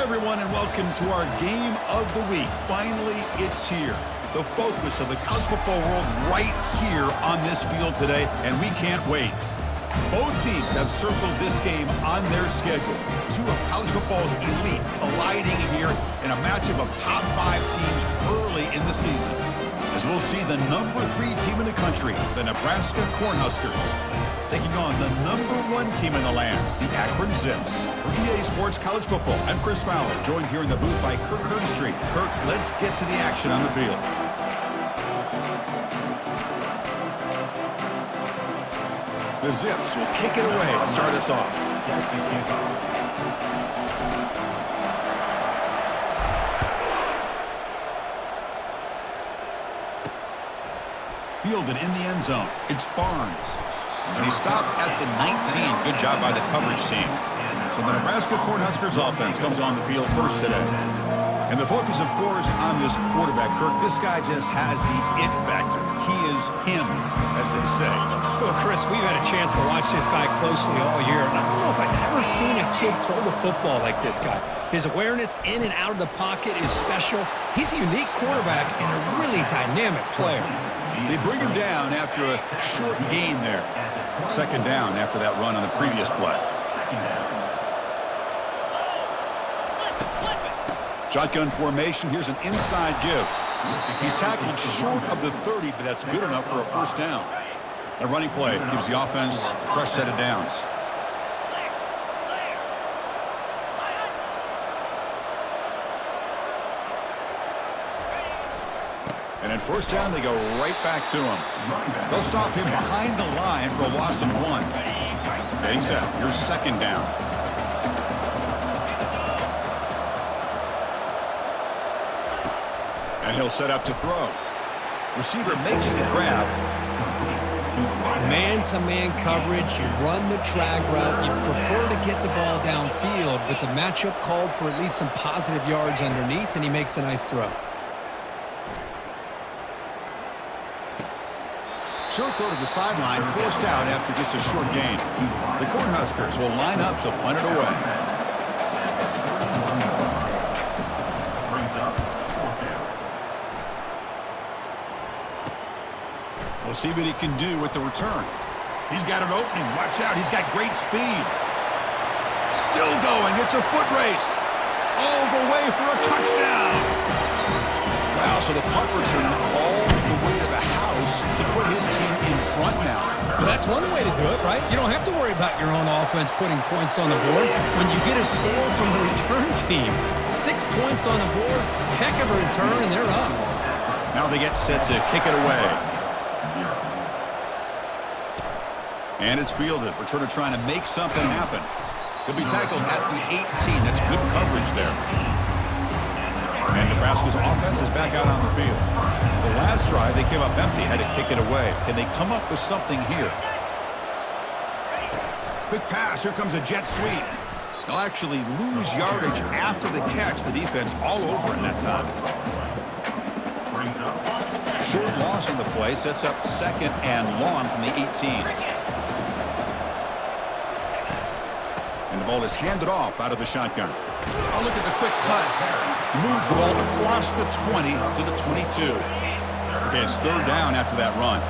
Hi, everyone, and welcome to our game of the week. Finally, it's here. The focus of the college football world right here on this field today, and we can't wait. Both teams have circled this game on their schedule. Two of college football's elite colliding here in a matchup of top 5 teams early in the season. As we'll see the number 3 team in the country, the Nebraska Cornhuskers, taking on the number 1 team in the land, the Akron Zips. For EA Sports College Football, I'm Chris Fowler, joined here in the booth by Kirk Herbstreit. Kirk, let's get to the action on the field. The Zips will kick it away to start us off. Fielded in the end zone. It's Barnes. And he stopped at the 19. Good job by the coverage team. So the Nebraska Cornhuskers offense comes on the field first today. And the focus, of course, on this quarterback, Kirk. This guy just has the it factor. He is him, as they say. Well, Chris, we've had a chance to watch this guy closely all year, and I don't know if I've ever seen a kid throw the football like this guy. His awareness in and out of the pocket is special. He's a unique quarterback and a really dynamic player. They bring him down after a short gain there. Second down after that run on the previous play. Shotgun formation. Here's an inside give. He's tackled short of the 30, but that's good enough for a first down. A running play gives the offense a fresh set of downs. And at first down, they go right back to him. They'll stop him behind the line for a loss of 1. Getting set. Here's second down. And he'll set up to throw. Receiver makes the grab. Man-to-man coverage, you run the drag route, you prefer to get the ball downfield, but the matchup called for at least some positive yards underneath, and he makes a nice throw. Short throw to the sideline, forced out after just a short gain. The Cornhuskers will line up to punt it away. We'll see what he can do with the return. He's got an opening. Watch out. He's got great speed. Still going. It's a foot race. All the way for a touchdown. Wow, so the punt return all the way to the house to put his team in front now. Well, that's one way to do it, right? You don't have to worry about your own offense putting points on the board when you get a score from the return team. 6 points on the board. Heck of a return, and they're up. Now they get set to kick it away. And it's fielded. Returner trying to make something happen. He'll be tackled at the 18. That's good coverage there. And Nebraska's offense is back out on the field. The last drive, they came up empty, had to kick it away. Can they come up with something here? Quick pass. Here comes a jet sweep. They'll actually lose yardage after the catch. The defense all over in that time. Short loss on the play. Sets up second and long from the 18. And the ball is handed off out of the shotgun. Oh, look at the quick cut. He moves the ball across the 20 to the 22. Okay, it's third down after that run.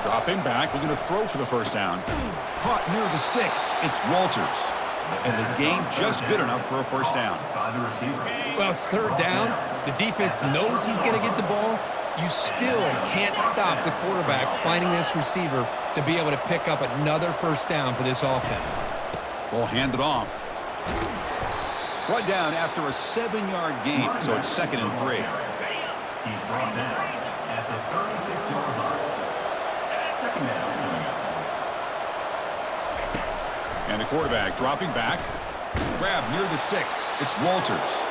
Dropping back, looking to throw for the first down. Caught near the sticks. It's Walters. And the gain just good enough for a first down. Well, it's third down. The defense knows he's going to get the ball. You still can't stop the quarterback finding this receiver to be able to pick up another first down for this offense. Ball handed off. Brought down after a 7-yard gain, so it's second and 3. He's brought down at the 36-yard line. Second down. And the quarterback dropping back. Grab near the sticks. It's Walters.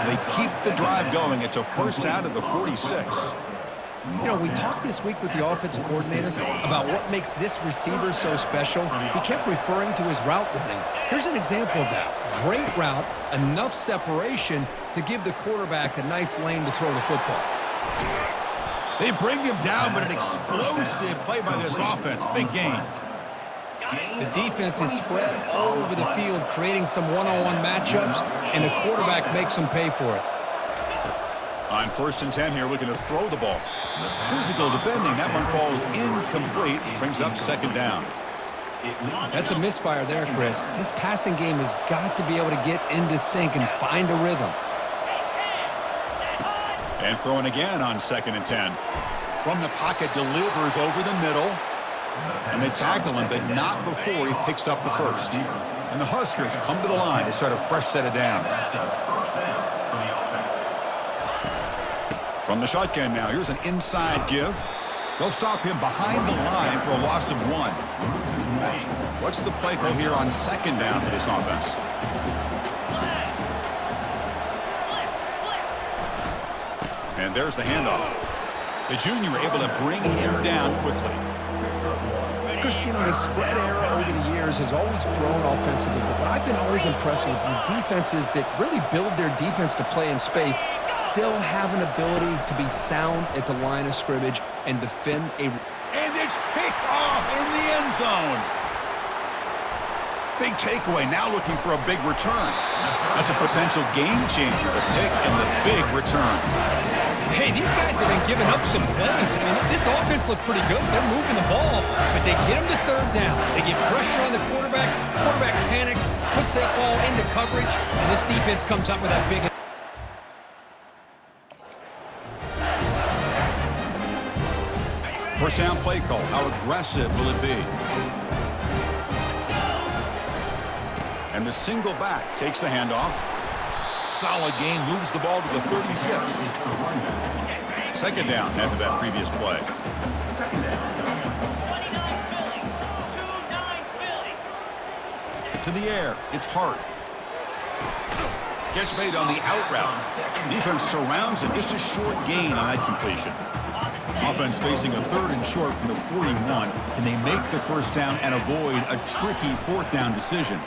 They keep the drive going. It's a first down at the 46. You know, we talked this week with the offensive coordinator about what makes this receiver so special. He kept referring to his route running. Here's an example of that. Great route, enough separation to give the quarterback a nice lane to throw the football. They bring him down, but an explosive play by this offense. Big gain. The defense is spread all over the field, creating some one-on-one matchups, and the quarterback makes them pay for it. On 1st and 10 here, looking to throw the ball. Physical defending. That one falls incomplete. Brings up 2nd down. That's a misfire there, Chris. This passing game has got to be able to get into sync and find a rhythm. And throwing again on 2nd and 10. From the pocket, delivers over the middle. And they tackle him, but not before he picks up the first. And the Huskers come to the line to start a fresh set of downs. From the shotgun now, here's an inside give. They'll stop him behind the line for a loss of 1. What's the play call here on 2nd down for this offense? And there's the handoff. The junior able to bring him down quickly. Chris, you know, the spread era over the years has always grown offensively, but what I've been always impressed with defenses that really build their defense to play in space still have an ability to be sound at the line of scrimmage and defend a... And it's picked off in the end zone. Big takeaway, now looking for a big return. That's a potential game changer, the pick and the big return. Hey, these guys have been giving up some plays. I mean, this offense looked pretty good. They're moving the ball, but they get them to 3rd down. They get pressure on the quarterback. Quarterback panics, puts that ball into coverage, and this defense comes up with that big... First down play call. How aggressive will it be? And the single back takes the handoff. Solid gain, moves the ball to the 36. 2nd down after that previous play. To the air, it's Hart. Catch made on the out route. Defense surrounds it, just a short gain on that completion. Offense facing a 3rd and short from the 41. Can they make the first down and avoid a tricky 4th down decision?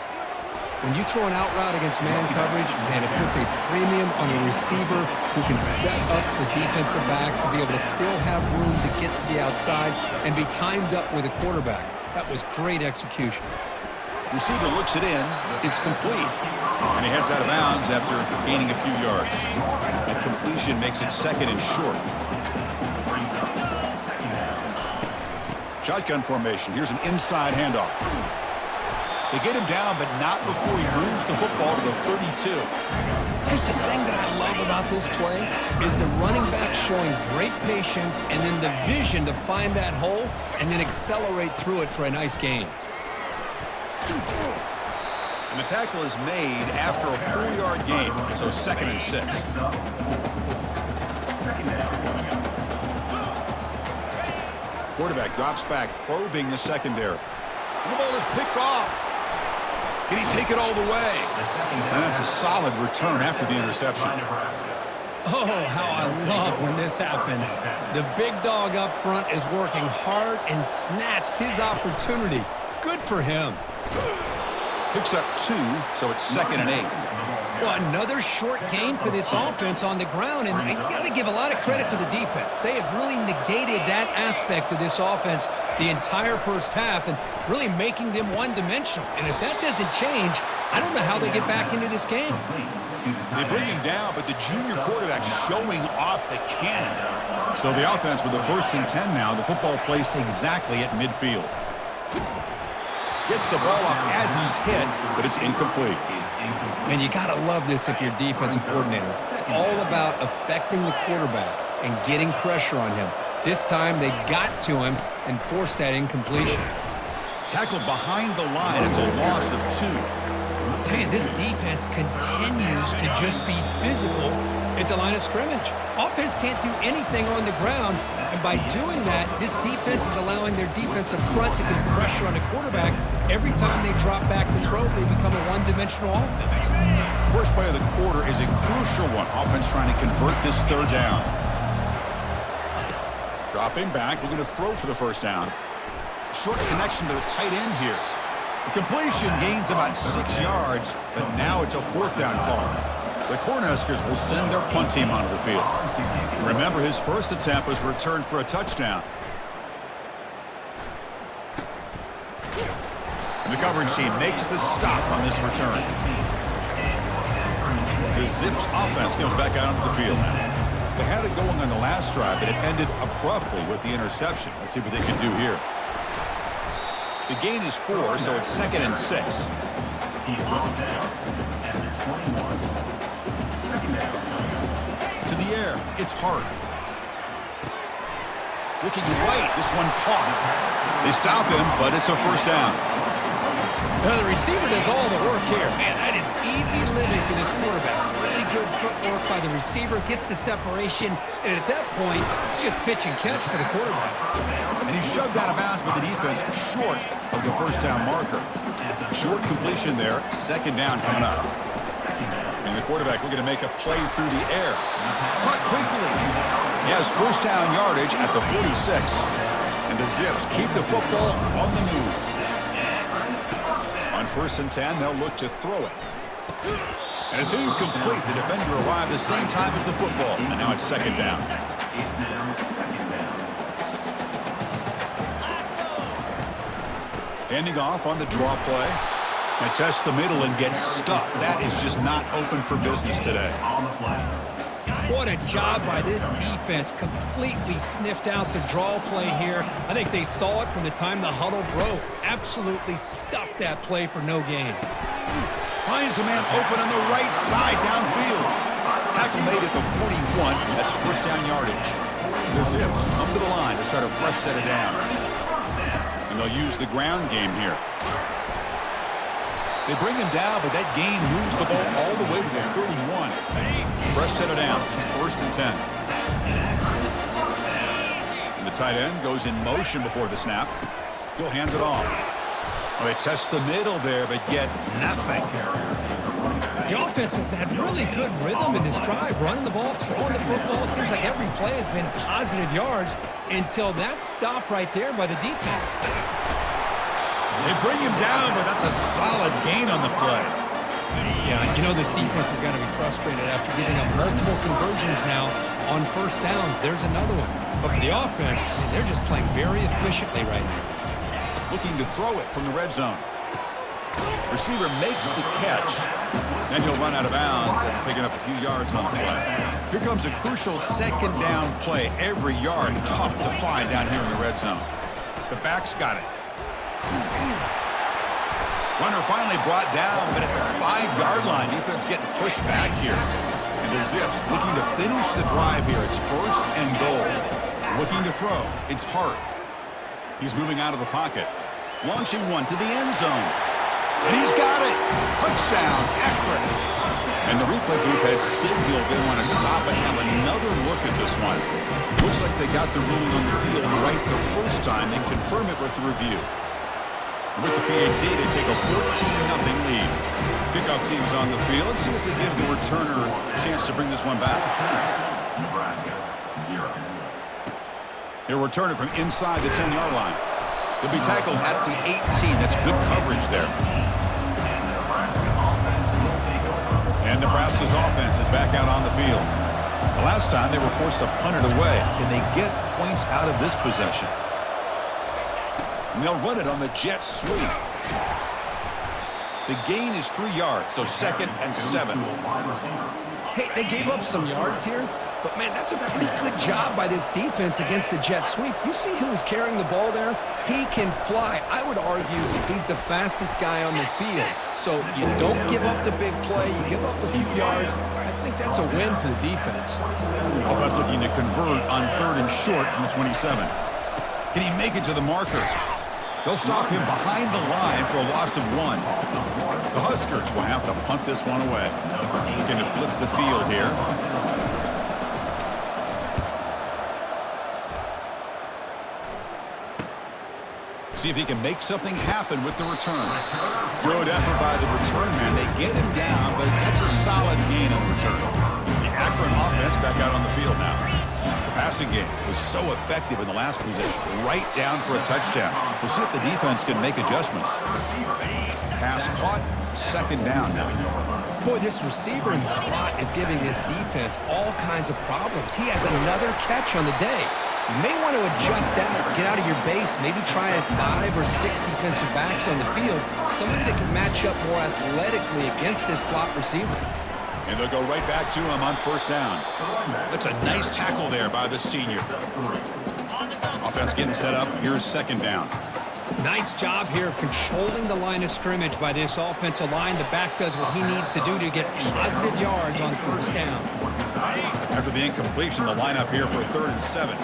When you throw an out route against man coverage, man, it puts a premium on the receiver who can set up the defensive back to be able to still have room to get to the outside and be timed up with a quarterback. That was great execution. Receiver looks it in. It's complete. And he heads out of bounds after gaining a few yards. That completion makes it 2nd and short. Shotgun formation. Here's an inside handoff. They get him down, but not before he moves the football to the 32. Here's the thing that I love about this play is the running back showing great patience and then the vision to find that hole and then accelerate through it for a nice gain. And the tackle is made after a 4-yard gain, so 2nd and 6. Quarterback drops back, probing the secondary. And the ball is picked off. Can he take it all the way? And that's a solid return after the interception. Oh, how I love when this happens. The big dog up front is working hard and snatched his opportunity. Good for him. Picks up 2, so it's 2nd and 8. Well, another short gain for this offense on the ground, and you got to give a lot of credit to the defense. They have really negated that aspect of this offense the entire first half and really making them one-dimensional. And if that doesn't change, I don't know how they get back into this game. They bring him down, but the junior quarterback showing off the cannon. So the offense with the 1st and 10 now, the football placed exactly at midfield. Gets the ball off as he's hit, but it's incomplete. And you got to love this if you're defensive coordinator. It's all about affecting the quarterback and getting pressure on him. This time they got to him and forced that incompletion. Tackled behind the line. It's a loss of 2. I'll tell you, this defense continues to just be physical at the line of scrimmage. Offense can't do anything on the ground, and by doing that, this defense is allowing their defensive front to get pressure on the quarterback. Every time they drop back to throw, they become a one-dimensional offense. First play of the quarter is a crucial one. Offense trying to convert this 3rd down. Dropping back, looking to throw for the first down. Short connection to the tight end here. The completion gains about 6 yards, but now it's a 4th down call. The Cornhuskers will send their punt team onto the field. Remember, his first attempt was returned for a touchdown. The coverage team makes the stop on this return. The Zips offense comes back out onto the field now. They had it going on the last drive, but it ended abruptly with the interception. Let's see what they can do here. The gain is 4, so it's 2nd and 6. To the air, it's Hart. Looking right, this one caught. They stop him, but it's a first down. Now the receiver does all the work here. Man, that is easy living for this quarterback. Really good footwork by the receiver, gets the separation, and at that point, it's just pitch and catch for the quarterback. And he's shoved out of bounds by the defense short of the first down marker. Short completion there, 2nd down coming up. And the quarterback looking to make a play through the air. Caught quickly. He has first down yardage at the 46. And the Zips keep the football on the move. On 1st and 10, they'll look to throw it. And it's incomplete. The defender arrived the same time as the football. And now it's 2nd down. Handing off on the draw play. And test the middle and get stuck. That is just not open for business today. What a job by this defense. Completely sniffed out the draw play here. I think they saw it from the time the huddle broke. Absolutely stuffed that play for no gain. Finds a man open on the right side downfield. Tackle made at the 41. That's first down yardage. The Zips come to the line to start a fresh set of downs. And they'll use the ground game here. They bring him down, but that gain moves the ball all the way to the 31. Fresh set of downs. It's 1st and 10. And the tight end goes in motion before the snap. He'll hand it off. Well, they test the middle there, but get nothing. The offense has had really good rhythm in this drive, running the ball, throwing the football. It seems like every play has been positive yards until that stop right there by the defense. They bring him down, but that's a solid gain on the play. Yeah, you know this defense has got to be frustrated after giving up multiple conversions now on first downs. There's another one. But for the offense, man, they're just playing very efficiently right now. Looking to throw it from the red zone. Receiver makes the catch. Then he'll run out of bounds after picking up a few yards on the play. Here comes a crucial 2nd down play. Every yard tough to find down here in the red zone. The back's got it. Runner finally brought down, but at the 5-yard line, defense getting pushed back here. And the Zips looking to finish the drive here. It's 1st and goal. Looking to throw. It's Hart. He's moving out of the pocket. Launching one to the end zone. And he's got it. Touchdown, Akron. And the replay booth has signaled they want to stop and have another look at this one. Looks like they got the ruling on the field right the first time. They confirm it with the review. With the PAT, they take a 14-0 lead. Kickoff team's on the field. Let's see if they give the returner a chance to bring this one back. Nebraska, 0. He'll return it from inside the 10-yard line. He'll be tackled at the 18. That's good coverage there. And Nebraska's offense is back out on the field. The last time they were forced to punt it away. Can they get points out of this possession? And they'll run it on the jet sweep. The gain is 3 yards, so 2nd and 7. Hey, they gave up some yards here, but man, that's a pretty good job by this defense against the jet sweep. You see who was carrying the ball there? He can fly. I would argue he's the fastest guy on the field. So you don't give up the big play, you give up a few yards. I think that's a win for the defense. Offense looking to convert on 3rd and short from the 27. Can he make it to the marker? They'll stop him behind the line for a loss of 1. The Huskers will have to punt this one away. Looking to flip the field here. See if he can make something happen with the return. Good effort by the return man. They get him down, but that's a solid gain on return. The Akron offense back out on the field now. The passing game was so effective in the last possession, right down for a touchdown. We'll see if the defense can make adjustments. Pass caught, 2nd down now. Boy, this receiver in the slot is giving this defense all kinds of problems. He has another catch on the day. You may want to adjust out, get out of your base, maybe try 5 or 6 defensive backs on the field, somebody that can match up more athletically against this slot receiver. And they'll go right back to him on first down. That's a nice tackle there by the senior. Offense getting set up. Here's second down. Nice job here of controlling the line of scrimmage by this offensive line. The back does what he needs to do to get positive yards on first down. After the incompletion, the lineup here for 3rd and 7.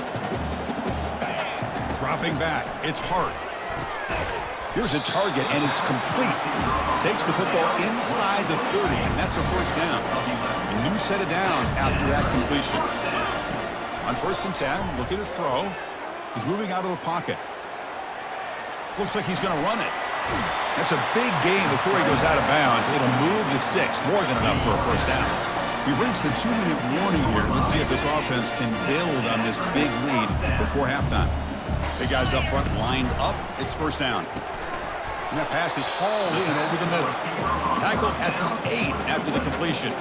Dropping back, it's Hart. Here's a target, and it's complete. Takes the football inside the 30, and that's a first down. A new set of downs after that completion. On 1st and 10, looking to throw. He's moving out of the pocket. Looks like he's going to run it. That's a big gain before he goes out of bounds. It'll move the sticks, more than enough for a first down. We've reached the 2-minute warning here. Let's see if this offense can build on this big lead before halftime. Big guys up front lined up. It's first down. And that pass is hauled in over the middle. Tackled at the 8 after the completion.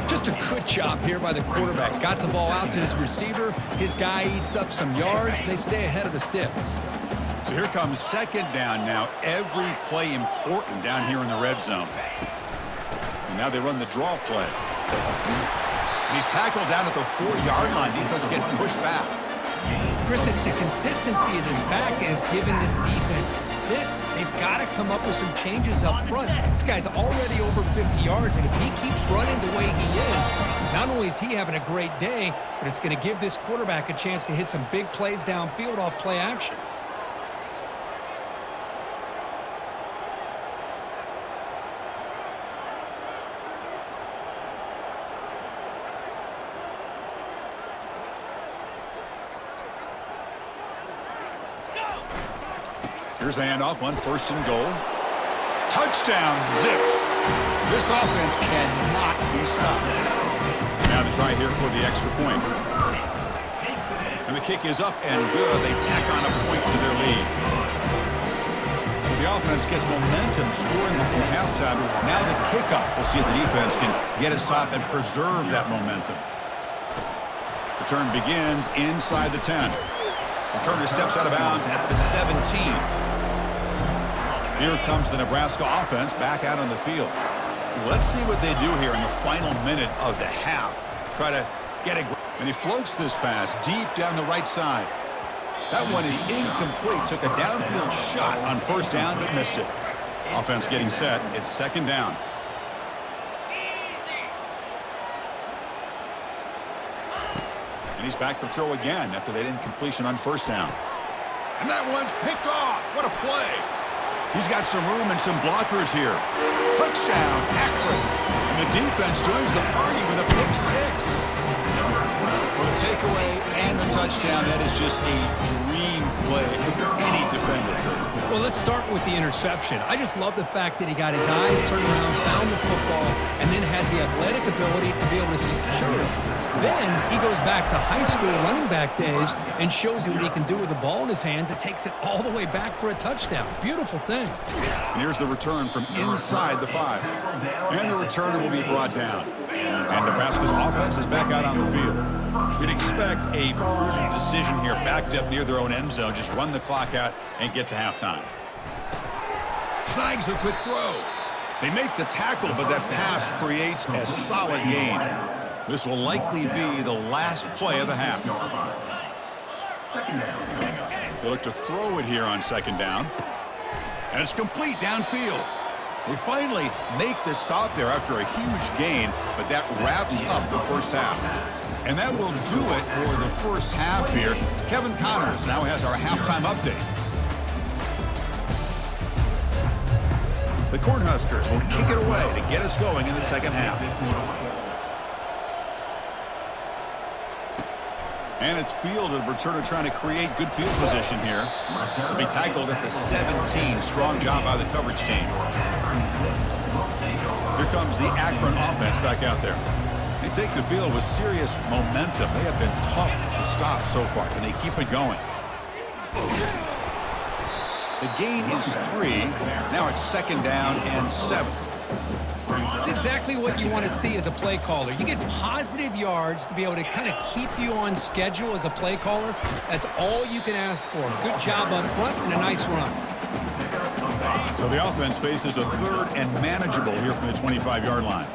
Just a good job here by the quarterback. Got the ball out to his receiver. His guy eats up some yards. They stay ahead of the sticks. So here comes second down now. Every play important down here in the red zone. And now they run the draw play. And he's tackled down at the 4-yard line. Defense getting pushed back. Chris, it's the consistency of this back is giving this defense fits. They've got to come up with some changes up front. This guy's already over 50 yards, and if he keeps running the way he is, not only is he having a great day, but it's going to give this quarterback a chance to hit some big plays downfield off play action. Here's the handoff on 1st and goal. Touchdown, Zips. This offense cannot be stopped. Now the try here for the extra point. And the kick is up and good. They tack on a point to their lead. So the offense gets momentum scoring before halftime. Now the kickoff. We'll see if the defense can get his top and preserve that momentum. Return begins inside the 10. Returner steps out of bounds at the 17. Here comes the Nebraska offense back out on the field. Let's see what they do here in the final minute of the half. Try to get it. And he floats this pass deep down the right side. That one is incomplete. Took a downfield shot on first down, but missed it. Offense getting set. It's second down. And he's back to throw again after that incompletion on first down. And that one's picked off. What a play. He's got some room and some blockers here. Touchdown, Akron. And the defense joins the party with a pick 6. Well, the takeaway and the touchdown, that is just a dream play for any defender. Well, let's start with the interception. I just love the fact that he got his eyes turned around, found the football, and then has the athletic ability to be able to secure it. Then he goes back to high school running back days and shows you what he can do with the ball in his hands. It takes it all the way back for a touchdown. Beautiful thing. And here's the return from inside the 5. And the returner will be brought down. And Nebraska's offense is back out on the field. You'd expect a prudent decision here, backed up near their own end zone. Just run the clock out and get to halftime. Snags the quick throw. They make the tackle, but that pass creates a solid gain. This will likely be the last play of the half. They look to throw it here on second down. And it's complete downfield. They finally make the stop there after a huge gain, but that wraps up the first half. And that will do it for the first half here. Kevin Connors now has our halftime update. The Cornhuskers will kick it away to get us going in the second half. And it's fielded. Returner trying to create good field position here. He'll be tackled at the 17. Strong job by the coverage team. Here comes the Akron offense back out there. They take the field with serious momentum. They have been tough to stop so far. Can they keep it going? The gain is 3. Now it's second down and 7. It's exactly what you want to see as a play caller. You get positive yards to be able to kind of keep you on schedule as a play caller. That's all you can ask for. Good job up front and a nice run. So the offense faces a third and manageable here from the 25-yard line.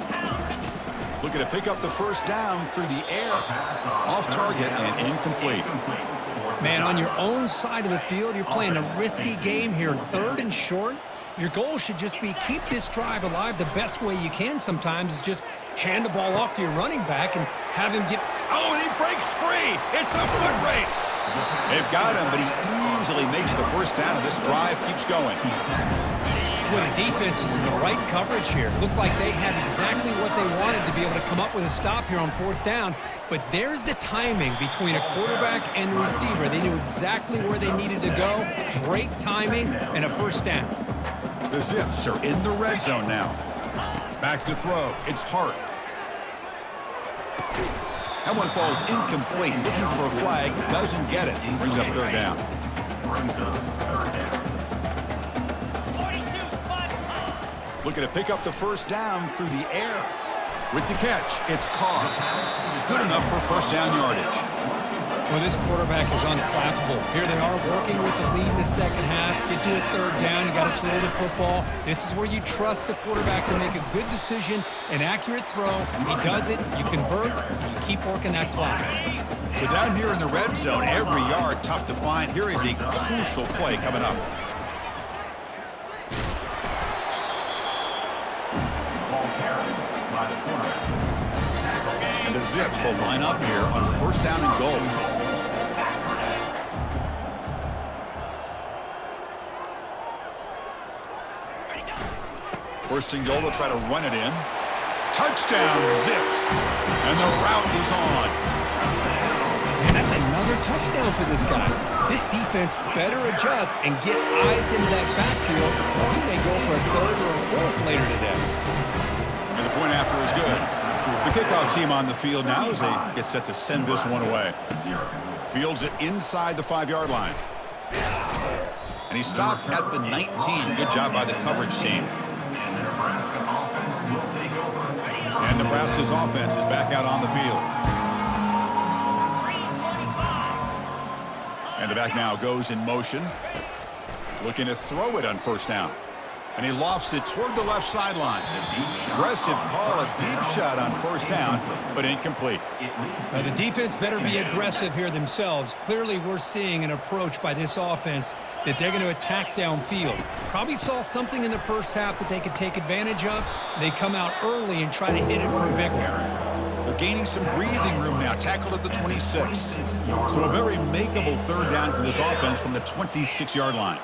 Looking to pick up the first down through the air. Off target and incomplete. Man, on your own side of the field, you're playing a risky game here. Third and short. Your goal should just be keep this drive alive the best way you can sometimes is just hand the ball off to your running back and have him get... Oh, and he breaks free. It's a foot race. They've got him, but he easily makes the first down, and this drive keeps going. Well, the defense is in the right coverage here. Looked like they had exactly what they wanted to be able to come up with a stop here on fourth down. But there's the timing between a quarterback and the receiver. They knew exactly where they needed to go. Great timing and a first down. The Zips are in the red zone now. Back to throw. It's Hart. That one falls incomplete. Looking for a flag. Doesn't get it. Brings up third down. Looking to pick up the first down through the air. With the catch, it's Carr. Good enough for first down yardage. Well, this quarterback is unflappable. Here they are working with the lead in the second half. Get to a third down. You got to throw the football. This is where you trust the quarterback to make a good decision, an accurate throw. He does it. You convert, and you keep working that clock. So down here in the red zone, every yard tough to find. Here is a crucial play coming up. And the Zips will line up here on first down and goal. First and goal, they'll try to run it in. Touchdown, Zips. And the route is on. And that's another touchdown for this guy. This defense better adjust and get eyes into that backfield, or he may go for a third or a fourth later today. And the point after is good. The kickoff team on the field now as they get set to send this one away. Fields it inside the 5-yard line. And he stopped at the 19. Good job by the coverage team. And Nebraska's offense is back out on the field. And the back now goes in motion. Looking to throw it on first down. And he lofts it toward the left sideline. Aggressive call, a deep shot on first down, but incomplete. Now the defense better be aggressive here themselves. Clearly we're seeing an approach by this offense that they're going to attack downfield. Probably saw something in the first half that they could take advantage of. They come out early and try to hit it for a big one. They're gaining some breathing room now, tackled at the 26. So a very makeable third down for this offense from the 26-yard line.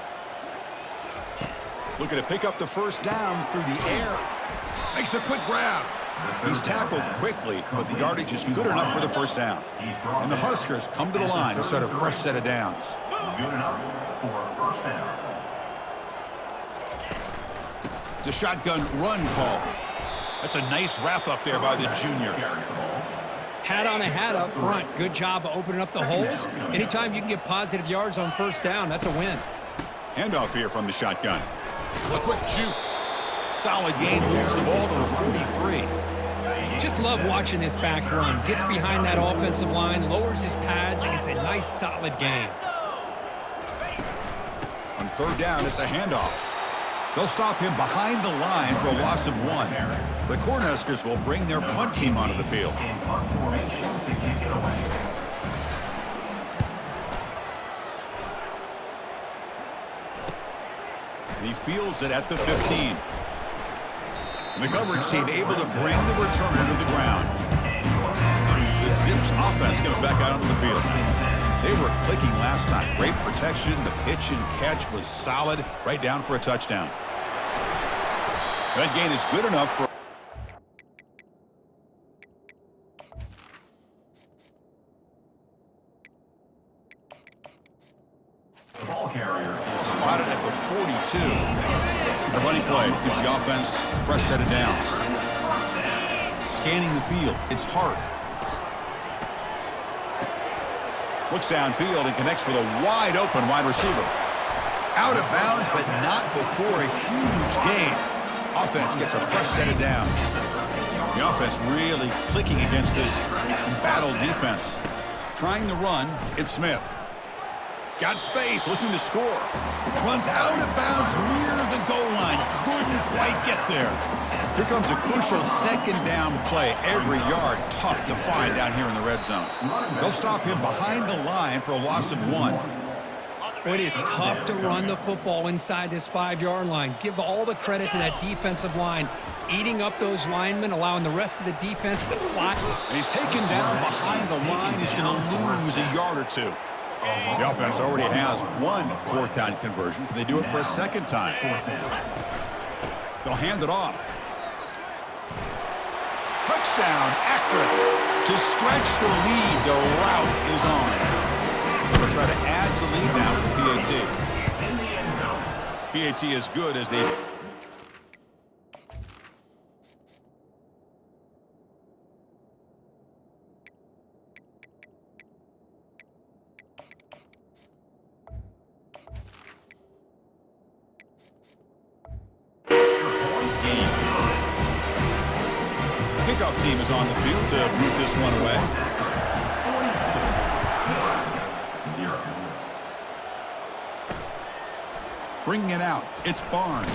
Looking to pick up the first down through the air. Makes a quick grab. He's tackled quickly, but the yardage is good enough for the first down. And the Huskers come to the line to start a fresh set of downs. Good enough for first down. It's a shotgun run call. That's a nice wrap up there by the junior. Hat on a hat up front. Good job of opening up the holes. Anytime you can get positive yards on first down, that's a win. Handoff here from the shotgun. A quick juke. Solid gain, moves the ball to the 43. Just love watching this back run. Gets behind that offensive line, lowers his pads, and gets a nice solid gain. On third down, it's a handoff. They'll stop him behind the line for a loss of 1. The Cornhuskers will bring their punt team onto the field. In punt formation to kick it away. He fields it at the 15. And the coverage team able to bring the returner to the ground. The Zips offense comes back out onto the field. They were clicking last time. Great protection. The pitch and catch was solid. Right down for a touchdown. That gain is good enough for... The ball carrier. Spotted at the 42. The running play gives the offense a fresh set of downs. Scanning the field, it's Hart. Looks downfield and connects with a wide open wide receiver. Out of bounds, but not before a huge gain. Offense gets a fresh set of downs. The offense really clicking against this embattled defense. Trying to run, it's Smith. Got space, looking to score. Runs out of bounds near the goal line. Couldn't quite get there. Here comes a crucial second down play. Every yard tough to find down here in the red zone. They'll stop him behind the line for a loss of 1. It is tough to run the football inside this 5-yard line. Give all the credit to that defensive line, eating up those linemen, allowing the rest of the defense to fly. And he's taken down behind the line. He's going to lose a yard or two. The offense already has 1 fourth down conversion. Can they do it for a second time? They'll hand it off. Touchdown, Akron. To stretch the lead, the route is on. They'll try to add to the lead now with PAT. PAT is good as they... Kickoff team is on the field to move this one away. Bringing it out, it's Barnes.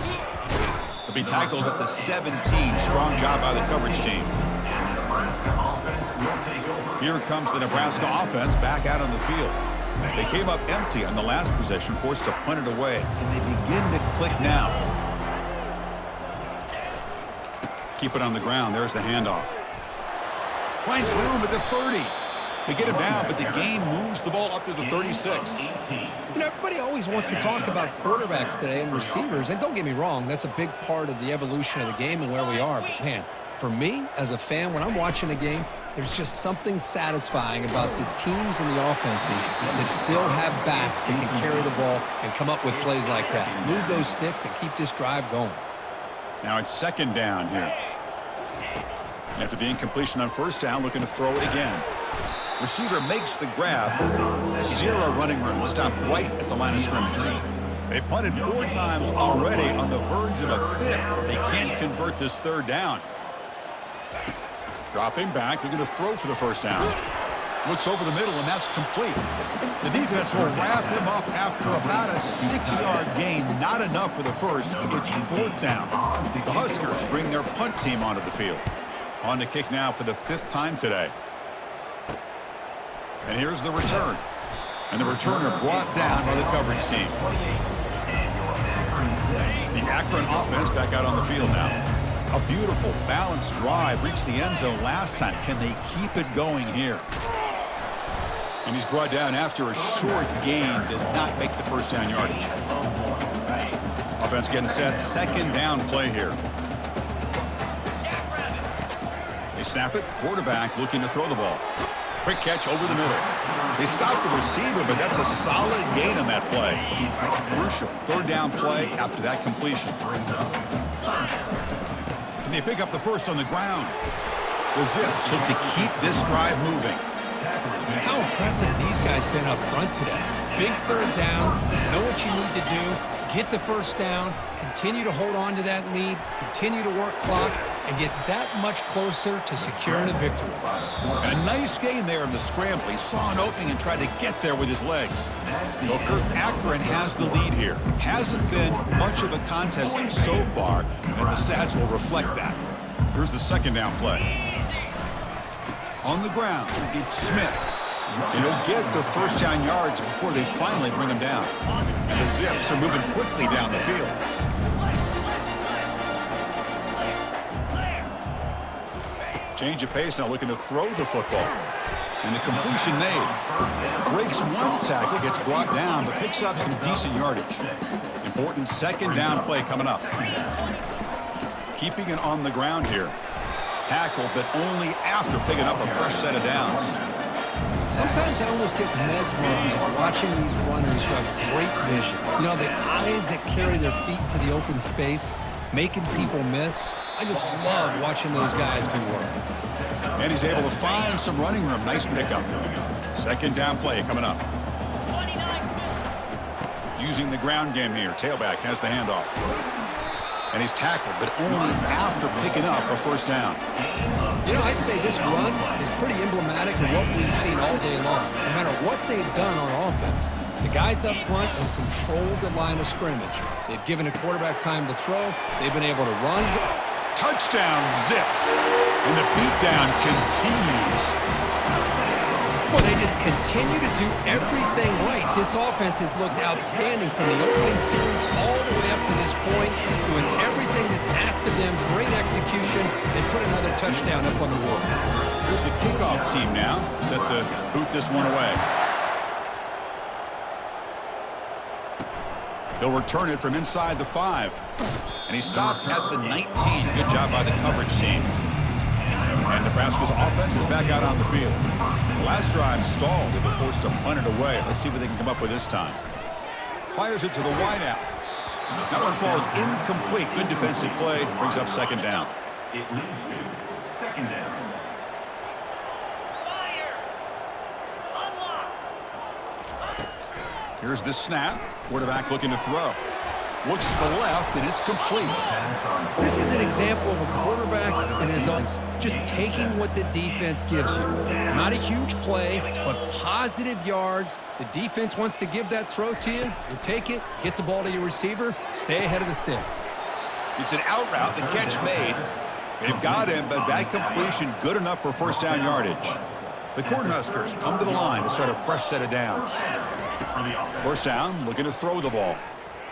He'll be tackled at the 17. Strong job by the coverage team. Here comes the Nebraska offense back out on the field. They came up empty on the last possession, forced to punt it away. Can they begin to click now? Keep it on the ground. There's the handoff. Finds room at the 30. They get him down, but the gain moves the ball up to the 36. Everybody always wants to talk about quarterbacks today and receivers, and don't get me wrong, that's a big part of the evolution of the game and where we are. But, man, for me, as a fan, when I'm watching a game, there's just something satisfying about the teams and the offenses that still have backs that can carry the ball and come up with plays like that. Move those sticks and keep this drive going. Now it's second down here. After the incompletion on first down, looking to throw it again. Receiver makes the grab. 0 running room. Stopped right at the line of scrimmage. They punted 4 times already, on the verge of a 5th. They can't convert this third down. Dropping back. They're going to throw for the first down. Looks over the middle, and that's complete. The defense will wrap him up after about a 6-yard gain. Not enough for the first. It's 4th down. The Huskers bring their punt team onto the field. On to kick now for the 5th time today. And here's the return. And the returner brought down by the coverage team. The Akron offense back out on the field now. A beautiful, balanced drive. Reached the end zone last time. Can they keep it going here? And he's brought down after a short gain. Does not make the first down yardage. Offense getting set. Second down play here. They snap it. Quarterback looking to throw the ball. Quick catch over the middle. They stopped the receiver, but that's a solid gain on that play. Crucial third down play after that completion. Can they pick up the first on the ground? The Zips look to keep this drive moving. How impressive these guys been up front today. Big third down, know what you need to do, get the first down, continue to hold on to that lead, continue to work clock, and get that much closer to securing a victory. And a nice gain there in the scramble. He saw an opening and tried to get there with his legs. Well, Kirk, Akron has the lead here. Hasn't been much of a contest so far, and the stats will reflect that. Here's the second down play. On the ground, it's Smith. And he'll get the first down yards before they finally bring him down. And the Zips are moving quickly down the field. Change of pace now, looking to throw the football. And the completion made. Breaks one tackle, gets brought down, but picks up some decent yardage. Important second down play coming up. Keeping it on the ground here. Tackle, but only after picking up a fresh set of downs. Sometimes I almost get mesmerized watching these runners who have great vision. You know, the eyes that carry their feet to the open space, making people miss. I just love watching those guys do work. And he's able to find some running room. Nice pickup. Second down play coming up. Using the ground game here. Tailback has the handoff. And he's tackled, but only after picking up a first down. You know, I'd say this run is pretty emblematic of what we've seen all day long. No matter what they've done on offense, the guys up front have controlled the line of scrimmage. They've given a quarterback time to throw. They've been able to run. Touchdown, Zips. And the beatdown continues. Well, they just continue to do everything right. This offense has looked outstanding from the opening series all the way up to this point, doing everything that's asked of them, great execution, and put another touchdown up on the board. Here's the kickoff team now, set to boot this one away. He'll return it from inside the 5. And he stopped at the 19. Good job by the coverage team. And Nebraska's offense is back out on the field. The last drive stalled. They were forced to punt it away. Let's see what they can come up with this time. Fires it to the wideout. That one falls incomplete. Good defensive play. Brings up second down. It leads to second down. Here's the snap. Quarterback looking to throw. Looks to the left, and it's complete. This is an example of a quarterback and his own just taking what the defense gives you. Not a huge play, but positive yards. The defense wants to give that throw to you. You take it, get the ball to your receiver, stay ahead of the sticks. It's an out route. The catch made. They've got him, but that completion good enough for first down yardage. The Cornhuskers come to the line to start a fresh set of downs. First down, looking to throw the ball.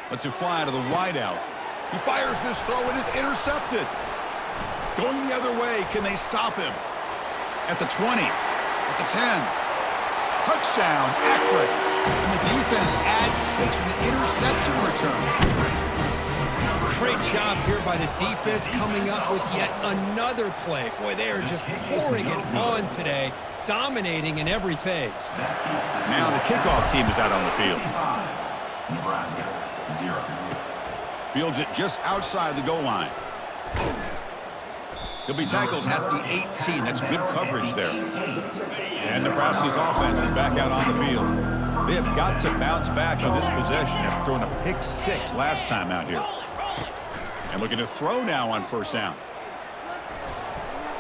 Lets it fly to the wideout. He fires this throw, and it's intercepted. Going the other way, can they stop him? At the 20, at the 10. Touchdown, Akron. And the defense adds 6 with the interception return. Great job here by the defense coming up with yet another play. Boy, they are just pouring it on today, dominating in every phase. Now the kickoff team is out on the field. Nebraska, 0. Fields it just outside the goal line. He'll be tackled at the 18. That's good coverage there. And Nebraska's offense is back out on the field. They have got to bounce back on this possession after throwing a pick 6 last time out here. And looking to throw now on first down.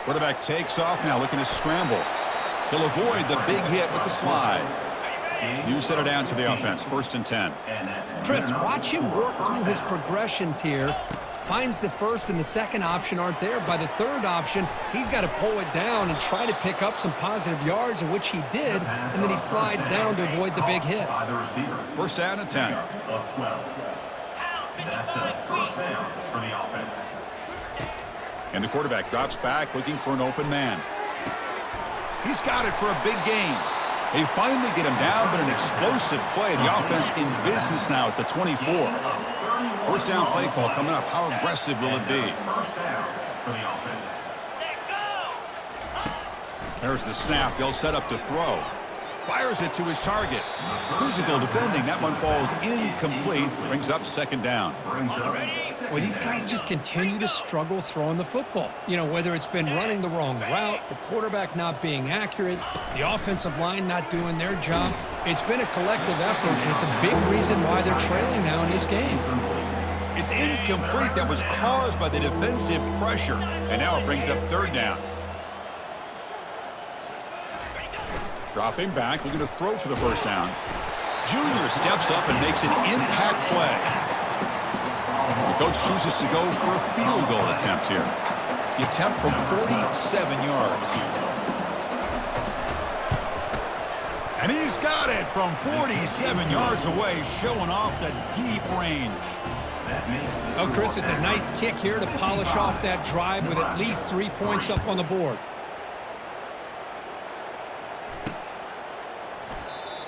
Quarterback takes off now, looking to scramble. He'll avoid the big hit with the slide. New set of downs for the offense, 1st and 10. Chris, watch him work through his progressions here. Finds the first and the second option aren't there. By the third option, he's got to pull it down and try to pick up some positive yards, in which he did, and then he slides down to avoid the big hit. First down and 10. That's a first down for the offense. And the quarterback drops back, looking for an open man. He's got it for a big gain. They finally get him down, but an explosive play. The offense in business now at the 24. First down play call coming up. How aggressive will it be? First down for the offense. There's the snap. They'll set up to throw. Fires it to his target. Physical defending. That one falls incomplete. Brings up second down. Well, these guys just continue to struggle throwing the football. You know, whether it's been running the wrong route, the quarterback not being accurate, the offensive line not doing their job. It's been a collective effort, and it's a big reason why they're trailing now in this game. It's incomplete. That was caused by the defensive pressure. And now it brings up third down. Dropping back, looking to throw for the first down. Junior steps up and makes an impact play. The coach chooses to go for a field goal attempt here. The attempt from 47 yards. And he's got it from 47 yards away, showing off the deep range. Oh, Chris, it's a nice kick here to polish off that drive with at least 3 points up on the board.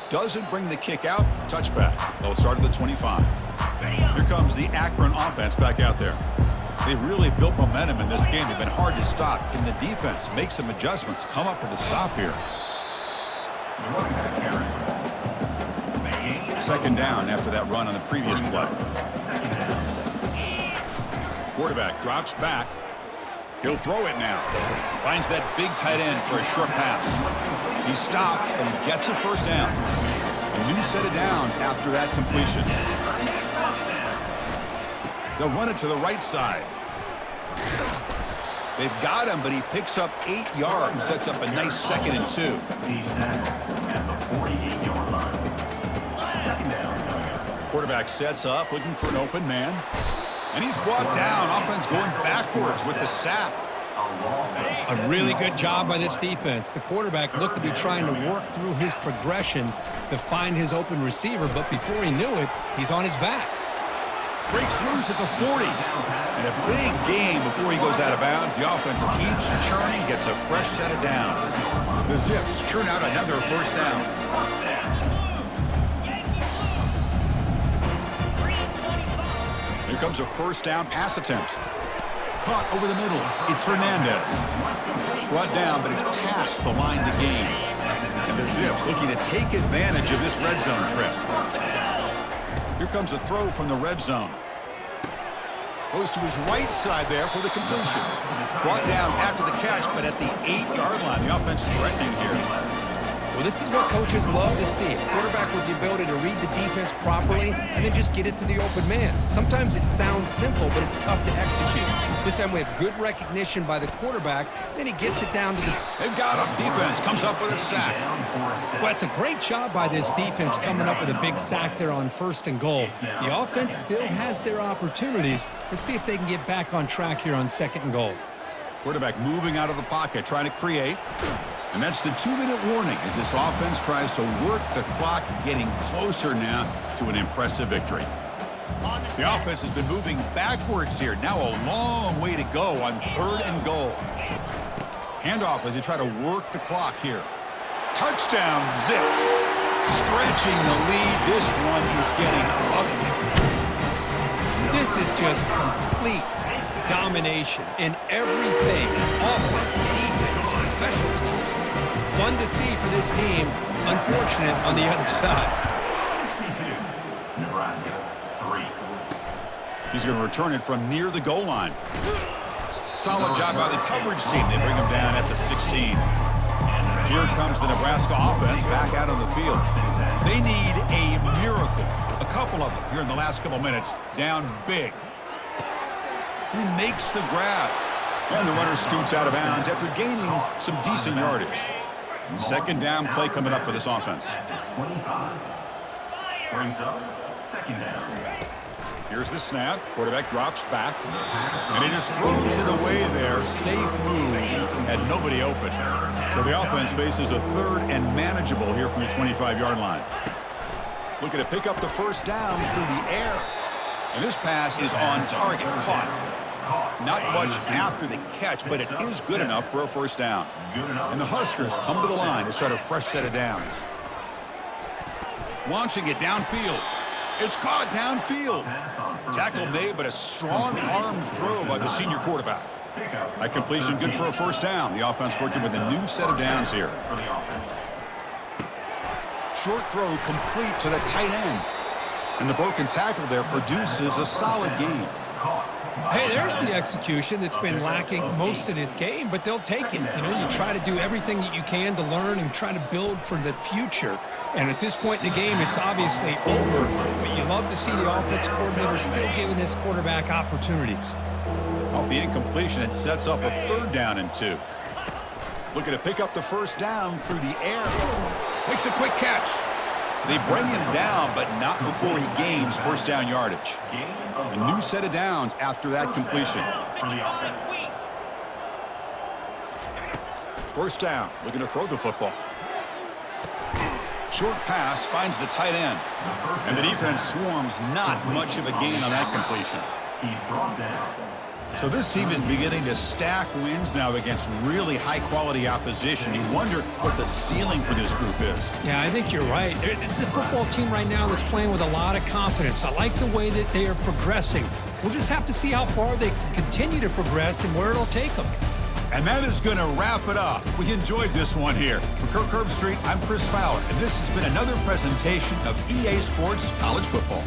Doesn't bring the kick out. Touchback. They'll start at the 25. Here comes the Akron offense back out there. They've really built momentum in this game. They've been hard to stop. Can the defense make some adjustments? Come up with a stop here. Second down after that run on the previous play. Quarterback drops back. He'll throw it now. Finds that big tight end for a short pass. He stopped and he gets a first down. A new set of downs after that completion. They'll run it to the right side. They've got him, but he picks up 8 yards and sets up a nice 2nd and 2. He's down at the 48-yard line. Second down. Quarterback sets up, looking for an open man. And he's brought down. Offense going backwards with the sack. A really good job by this defense. The quarterback looked to be trying to work through his progressions to find his open receiver, but before he knew it, he's on his back. Breaks loose at the 40. And a big game before he goes out of bounds. The offense keeps churning, gets a fresh set of downs. The Zips churn out another first down. Here comes a first down pass attempt. Caught over the middle. It's Hernandez. Brought down, but it's past the line to gain. And the Zips looking to take advantage of this red zone trip. Here comes a throw from the red zone. Goes to his right side there for the completion. Brought down after the catch, but at the 8-yard line. The offense threatening here. Well, this is what coaches love to see. A quarterback with the ability to read the defense properly and then just get it to the open man. Sometimes it sounds simple, but it's tough to execute. This time we have good recognition by the quarterback. Then he gets it down to the... They've got him. Defense comes up with a sack. Well, it's a great job by this defense coming up with a big sack there on 1st and goal. The offense still has their opportunities. Let's see if they can get back on track here on 2nd and goal. Quarterback moving out of the pocket, trying to create. And that's the 2-minute warning as this offense tries to work the clock, getting closer now to an impressive victory. The offense has been moving backwards here. Now a long way to go on 3rd and goal. Handoff as they try to work the clock here. Touchdown, Zips. Stretching the lead. This one is getting ugly. This is just complete domination in every phase. Offense, defense, special teams. Fun to see for this team. Unfortunate on the other side. 62, Nebraska, 3. He's going to return it from near the goal line. Solid job by the coverage team. They bring him down at the 16. Here comes the Nebraska offense back out on the field. They need a miracle. A couple of them here in the last couple minutes. Down big. Who makes the grab? And the runner scoots out of bounds after gaining some decent yardage. 2nd down play coming up for this offense. 25. Brings up 2nd down. Here's the snap. Quarterback drops back. And he just throws it away there. Safe move. Had nobody open. So the offense faces a 3rd and manageable here from the 25-yard line. Looking to pick up the first down through the air. And this pass is on target. Caught. Not much after the catch, but it is good enough for a first down. And the Huskers come to the line to start a fresh set of downs. Launching it downfield. It's caught downfield. Tackle made, but a strong arm throw by the senior quarterback. That completion good for a first down. The offense working with a new set of downs here. Short throw complete to the tight end. And the broken tackle there produces a solid gain. Hey, there's the execution that's been lacking most of this game, but they'll take it. You know, you try to do everything that you can to learn and try to build for the future. And at this point in the game, it's obviously over. But you love to see the offense coordinator still giving this quarterback opportunities. Off the incompletion, it sets up a 3rd down and 2. Looking to pick up the first down through the air. Makes a quick catch. They bring him down, but not before he gains first down yardage. A new set of downs after that completion. First down, looking to throw the football. Short pass finds the tight end. And the defense swarms, not much of a gain on that completion. He's brought down. So this team is beginning to stack wins now against really high-quality opposition. You wonder what the ceiling for this group is. Yeah, I think you're right. This is a football team right now that's playing with a lot of confidence. I like the way that they are progressing. We'll just have to see how far they can continue to progress and where it'll take them. And that is going to wrap it up. We enjoyed this one here. For Kirk Herbstreit, I'm Chris Fowler, and this has been another presentation of EA Sports College Football.